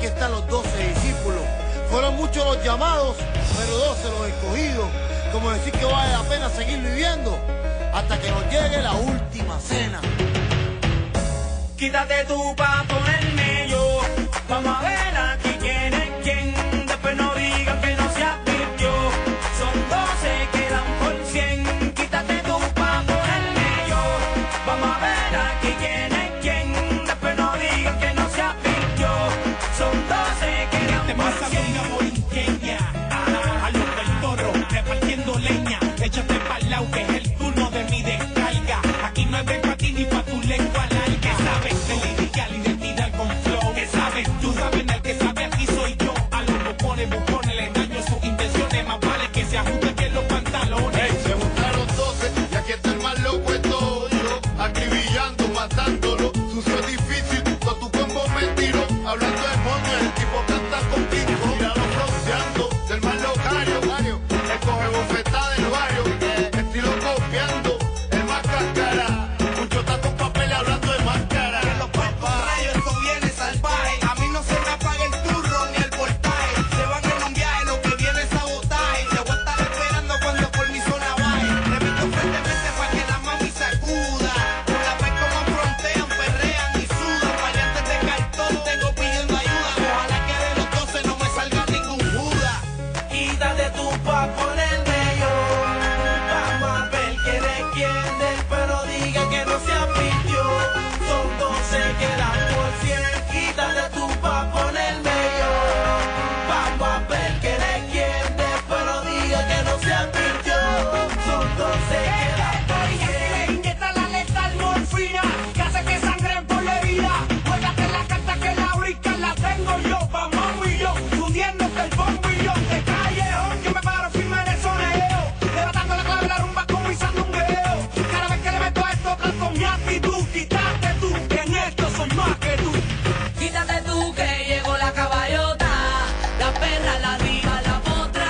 aquí están los 12 discípulos. Fueron muchos los llamados, pero 12 los escogidos. Como decir que vale la pena seguir viviendo hasta que nos llegue la última cena. Quítate tú pa' ponerme yo. Vamos a ver aquí quién es quién. Después no digan que no se advirtió. Son 12, quedan por 100. Quítate tú pa' ponerme yo. Vamos a ver aquí quién es quién. Después no digan que no se advirtió. Son 12, quedan por 100. Una borinqueña, a los del toro, repartiendo leña. Échate pa'l lado que es el turno de mi descarga. Aquí no hay break pa' ti ni pa' tu lengua larga. ¿Sabes? De lirical y de tirar con flow. ¿Qué sabes? Tú sabes, el que sabe aquí soy yo. A los bufones les daño sus intenciones. Más vale que se ajusten que los pantalones. Hey, se juntaron 12 y aquí está el más loco de todo yo. Acribillando, matándolo. Sucio es difícil, con tu combo me tiro. Hablando de moño, el tipo canta con pico. Míralo bronceando, del más locario. El coge bofetada del barrio. Estilo copiando, el más cáscara. Mucho está con papel hablando de máscara. Que los cuerpos rayos, esto viene salvaje. A mí no se me apaga el turro ni el voltaje. Se van en un viaje, lo que viene es sabotaje. Te voy a estar esperando cuando por mi zona baje. Te meto fuertemente pa' que la mami sacuda. Por la vez como frontean, perrean y sudan. Variantes de cartón tengo pidiendo ayuda. Ojalá que de los 12 no me salga ningún Judas. Quítate tú pa' ponerme yo. Vamos a ver quién es quién. Pero diga que no se advirtió. Son 12, quedan por 100. Quítate tú pa' ponerme yo. Vamos a ver quién es quién. Pero diga que no se advirtió. Son 12, quedan por 100. Inyecta la letal morfina que hace que sangren por la herida. Juégate la carta que la brinca la tengo yo. Vamos y yo, fundiéndote el bombo y yo. De callejón yo me paro firme en el soneo. Levantando la clave la rumba como un sandungueo. Cada vez que le meto a esto canto mi actitud. Quítate tú, que en esto soy más que tú. Quítate tú que llegó la caballota. La perra, la diva, la potra.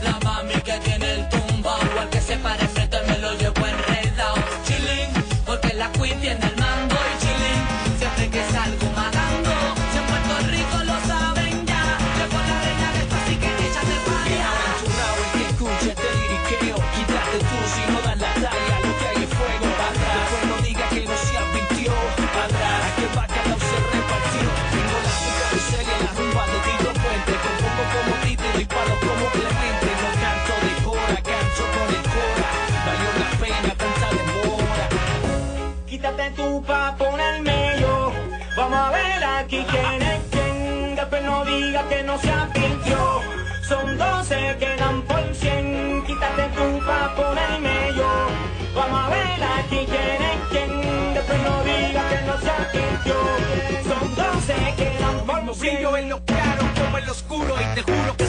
La mami que tiene el tumbao. Al que se pare frente me lo llevo enredado. Chilling, porque la queen tiene el mambo. Y chilling, siempre que salgo matando. Si en Puerto Rico lo saben ya. Llevo la arena de esto, así que échate pa' allá. Aventurado el que escuche este liriqueo. Quítate tú si no das la talla. Lo que hay es fuego atrás. Después no diga que no se advirtió. Atrás, que va que no se repartió. Tengo la pica de serie, la rumba de Tito Puente. Compongo como Tito y disparo como Clemente. No canto de cora, canto con el cora. Valió la pena tanta demora. Quítate tú pa' ponerme yo. Vamos a ver aquí quién es quién. Después no diga que no se advirtió. Son 12, quedan por 100. Quítate tú pa' ponerme yo. Vamos a ver aquí quién es quién. Después no diga que no se advirtió. Son 12, quedan por 100. Brillo en lo claro como en lo oscuro. Y te juro que